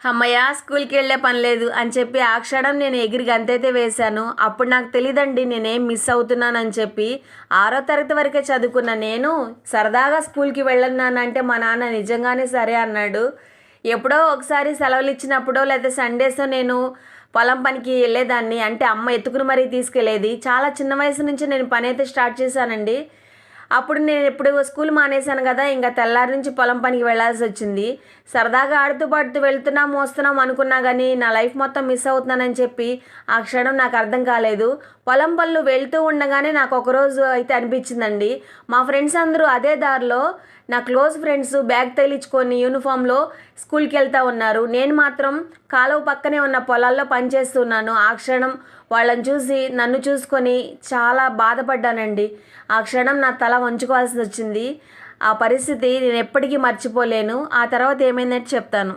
హమ్మయ్య! స్కూల్‌కి వెళ్ళే పని లేదు అని చెప్పి ఆ క్షణం నేను ఎగిరి గంతైతే వేశాను. అప్పుడు నాకు తెలీదండి నేనేం మిస్ అవుతున్నానని చెప్పి. 6వ తరగతి వరకే చదువుకున్న నేను సరదాగా స్కూల్‌కి వెళ్ళను నాన్న అంటే మా నాన్న నిజంగానే సరే అన్నాడు. ఎప్పుడో ఒకసారి సెలవులిచ్చినప్పుడో లేతే సండేసో నేను పొలం పనికి వెళ్ళేదాన్ని. అంటే అమ్మ ఎత్తుకుని మరీ తీసుకెళ్ళేది. చాలా చిన్న వయసు నుంచే నేను పనైతే స్టార్ట్ చేశానండి. అప్పుడు నేనెప్పుడు స్కూల్ మానేశాను గదా! ఇంక తెల్లారి నుంచి పొలం పనికి వెళ్ళాల్సొచ్చింది. సరదాగా ఆడుతూ పాడుతూ వెళ్తున్నాం, వస్తున్నాం అనుకున్నా గానీ, నా లైఫ్ మొత్తం మిస్ అవుతున్నానని చెప్పి, ఆ క్షణం నాకర్థం కాలేదు. పొలం పనులు వెళ్తూ ఉండగానే నాకొకరోజు అయితే అనిపిచ్చిందండి. మా ఫ్రెండ్స్ అందరూ అదే దారిలో నా క్లోజ్ ఫ్రెండ్స్ బ్యాగ్ తగిలించుకొని యూనిఫామ్‌లో స్కూల్‌కెళ్తా ఉన్నారు. నేను మాత్రం కాలువ పక్కనే ఉన్న పొలాల్లో పనిచేస్తున్నాను. ఆ క్షణం వాళ్ళని చూసి, నన్ను చూసుకొని చాలా బాధపడ్డానండి. ఆ క్షణం నా తల వంచుకోవాల్సొచ్చింది. ఆ పరిస్థితి నేనెప్పటికీ మర్చిపోలేను. ఆ తర్వాత ఏమైందంటే చెప్తాను.